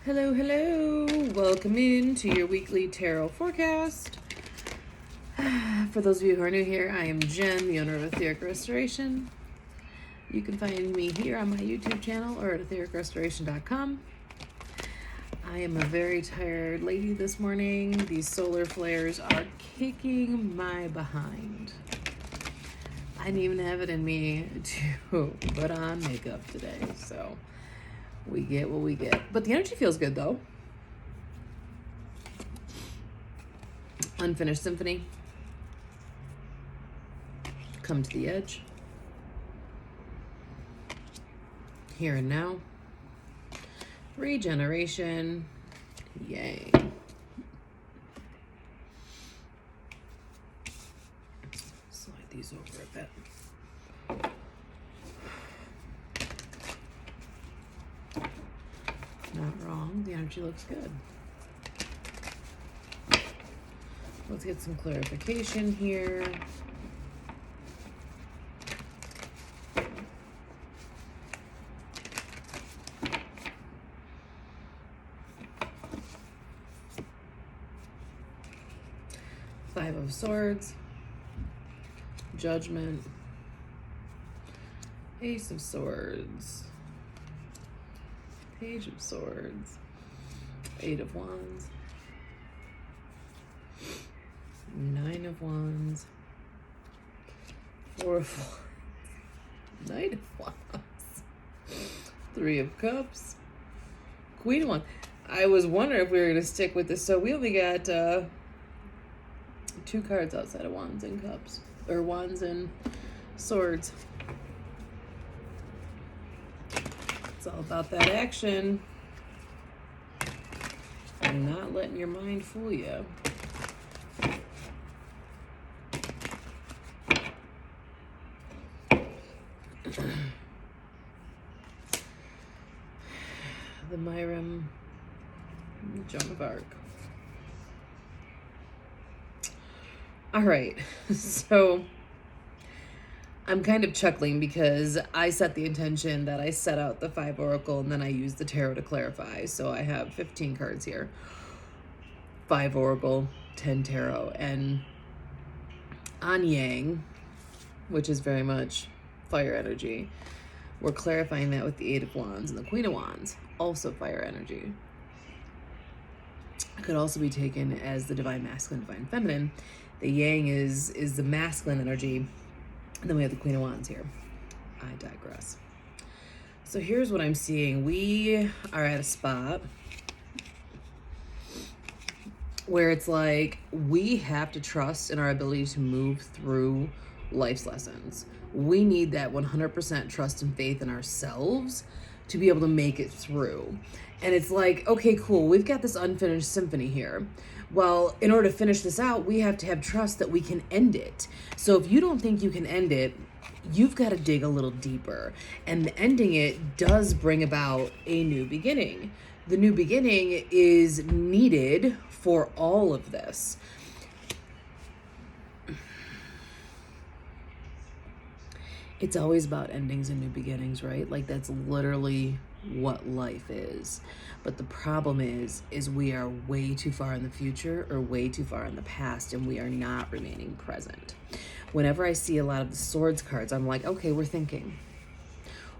Hello, hello. Welcome into your weekly tarot forecast. For those of you who are new here, I am Jen, the owner of Etheric Restoration. You can find me here on my YouTube channel or at ethericrestoration.com. I am a very tired lady this morning. These solar flares are kicking my behind. I didn't even have it in me to put on makeup today, so we get what we get. But the energy feels good, though. Unfinished symphony. Come to the edge. Here and now. Regeneration. Yay. Slide these over a bit. Not wrong. The energy looks good. Let's get some clarification here. Five of Swords, Judgment, Ace of Swords, Page of Swords, Eight of Wands, Nine of Wands, Four of Wands, Knight of Wands, Three of Cups, Queen of Wands. I was wondering if we were going to stick with this. So we only got two cards outside of Wands and Cups, or Wands and Swords. It's all about that action and not letting your mind fool you. The Myram, Joan of Arc. All right, so I'm kind of chuckling because I set the intention that I set out the 5 oracle and then I used the tarot to clarify. So I have 15 cards here, 5 oracle, 10 tarot, and on Yang, which is very much fire energy, we're clarifying that with the 8 of Wands and the Queen of Wands, also fire energy. It could also be taken as the divine masculine, divine feminine. The Yang is the masculine energy. And then we have the Queen of Wands here. I digress. So here's what I'm seeing. We are at a spot where it's like we have to trust in our ability to move through life's lessons. We need that 100% trust and faith in ourselves to be able to make it through. And it's like, okay, cool. We've got this unfinished symphony here. Well, in order to finish this out, we have to have trust that we can end it. So if you don't think you can end it, you've got to dig a little deeper. And ending it does bring about a new beginning. The new beginning is needed for all of this. It's always about endings and new beginnings, right? Like that's literally what life is. But the problem is we are way too far in the future or way too far in the past, and we are not remaining present. Whenever I see a lot of the Swords cards, I'm like, okay, we're thinking.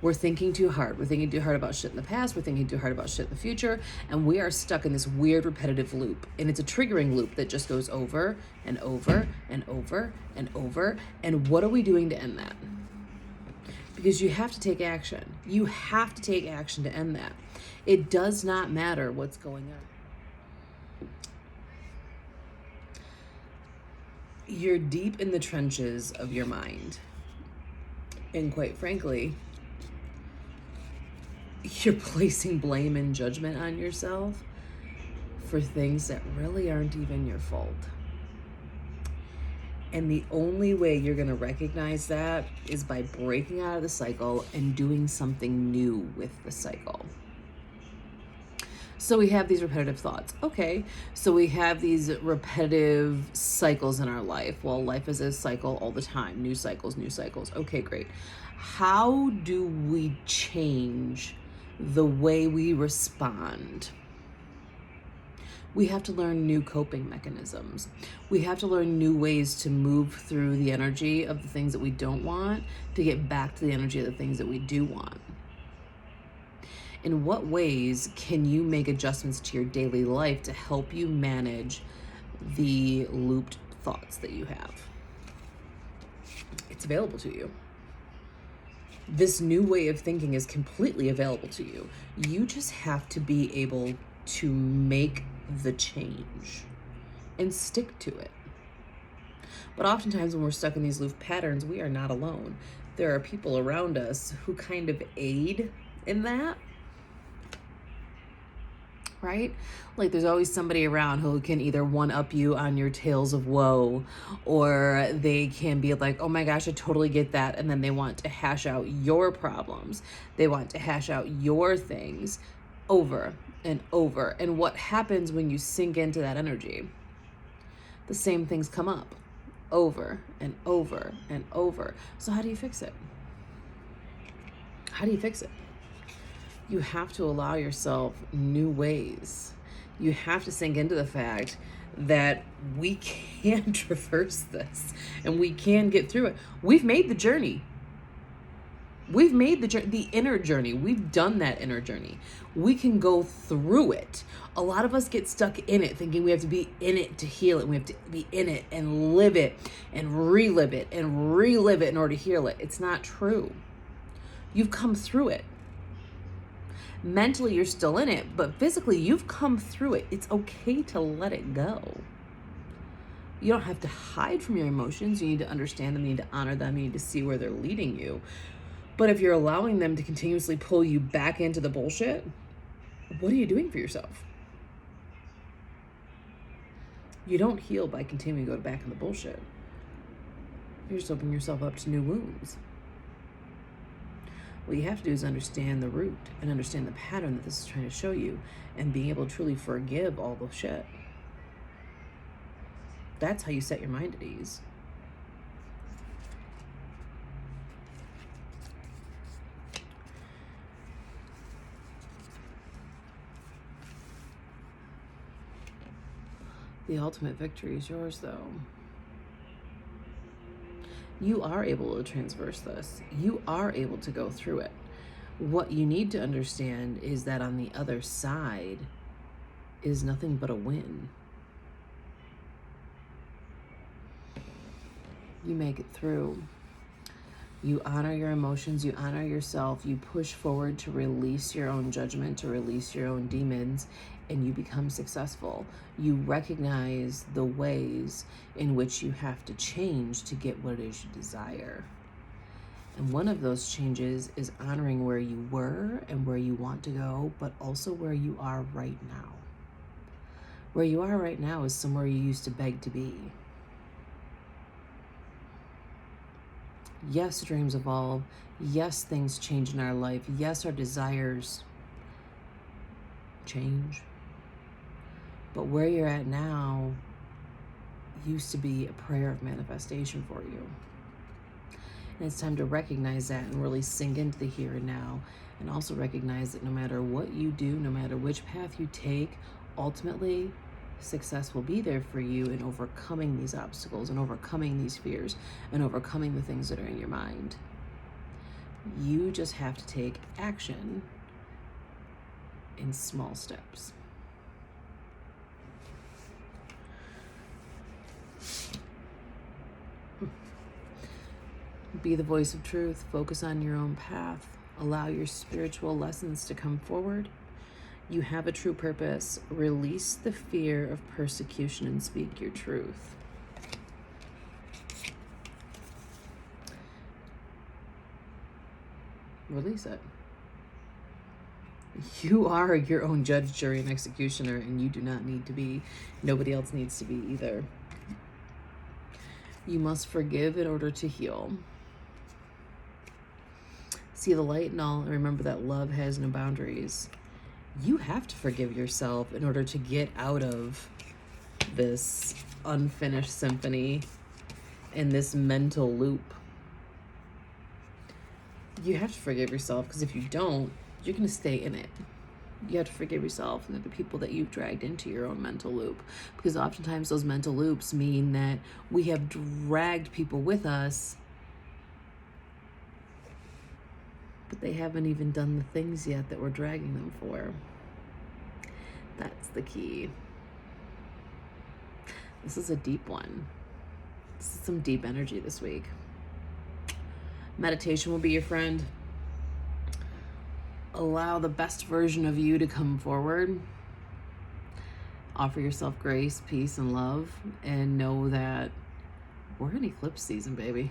We're thinking too hard. We're thinking too hard about shit in the past. We're thinking too hard about shit in the future. And we are stuck in this weird repetitive loop. And it's a triggering loop that just goes over and over and over and over. And what are we doing to end that? Because you have to take action. You have to take action to end that. It does not matter what's going on. You're deep in the trenches of your mind. And quite frankly, you're placing blame and judgment on yourself for things that really aren't even your fault. And the only way you're going to recognize that is by breaking out of the cycle and doing something new with the cycle. So we have these repetitive thoughts. Okay, so we have these repetitive cycles in our life. Well, life is a cycle all the time. New cycles, new cycles. Okay, great. How do we change the way we respond We have to learn new coping mechanisms. We have to learn new ways to move through the energy of the things that we don't want to get back to the energy of the things that we do want. In what ways can you make adjustments to your daily life to help you manage the looped thoughts that you have? It's available to you. This new way of thinking is completely available to you. You just have to be able to make the change and stick to it. But oftentimes when we're stuck in these loop patterns, we are not alone. There are people around us who kind of aid in that, right? Like there's always somebody around who can either one-up you on your tales of woe, or they can be like, oh my gosh, I totally get that. And then they want to hash out your problems. They want to hash out your things over and over. And what happens when you sink into that energy? The same things come up over and over and over. So how do you fix it? How do you fix it? You have to allow yourself new ways. You have to sink into the fact that we can traverse this and we can get through it. We've made the journey. We've made the inner journey. We've done that inner journey. We can go through it. A lot of us get stuck in it, thinking we have to be in it to heal it. We have to be in it and live it and relive it and relive it in order to heal it. It's not true. You've come through it. Mentally, you're still in it, but physically, you've come through it. It's okay to let it go. You don't have to hide from your emotions. You need to understand them. You need to honor them. You need to see where they're leading you. But if you're allowing them to continuously pull you back into the bullshit, what are you doing for yourself? You don't heal by continuing to go back in the bullshit. You're just opening yourself up to new wounds. What you have to do is understand the root and understand the pattern that this is trying to show you, and being able to truly forgive all the shit. That's how you set your mind at ease. The ultimate victory is yours, though. You are able to transverse this. You are able to go through it. What you need to understand is that on the other side is nothing but a win. You make it through. You honor your emotions, you honor yourself, you push forward to release your own judgment, to release your own demons, and you become successful. You recognize the ways in which you have to change to get what it is you desire. And one of those changes is honoring where you were and where you want to go, but also where you are right now. Where you are right now is somewhere you used to beg to be. Yes, dreams evolve. Yes, things change in our life. Yes, our desires change. But where you're at now used to be a prayer of manifestation for you. And it's time to recognize that and really sink into the here and now. And also recognize that no matter what you do, no matter which path you take, ultimately, success will be there for you in overcoming these obstacles and overcoming these fears and overcoming the things that are in your mind. You just have to take action in small steps. Be the voice of truth. Focus on your own path. Allow your spiritual lessons to come forward. You have a true purpose. Release the fear of persecution and speak your truth. Release it. You are your own judge, jury, and executioner, and you do not need to be. Nobody else needs to be either. You must forgive in order to heal. See the light in all, and remember that love has no boundaries. You have to forgive yourself in order to get out of this unfinished symphony and this mental loop. You have to forgive yourself, because if you don't, you're going to stay in it. You have to forgive yourself and the people that you've dragged into your own mental loop. Because oftentimes those mental loops mean that we have dragged people with us, but they haven't even done the things yet that we're dragging them for. That's the key. This is a deep one. This is some deep energy this week. Meditation will be your friend. Allow the best version of you to come forward. Offer yourself grace, peace, and love, and know that we're in eclipse season, baby.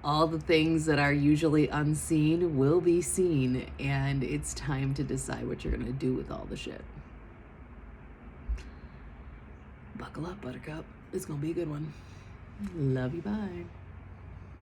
All the things that are usually unseen will be seen, and it's time to decide what you're gonna do with all the shit. Buckle up, buttercup. It's gonna be a good one. Love you, bye.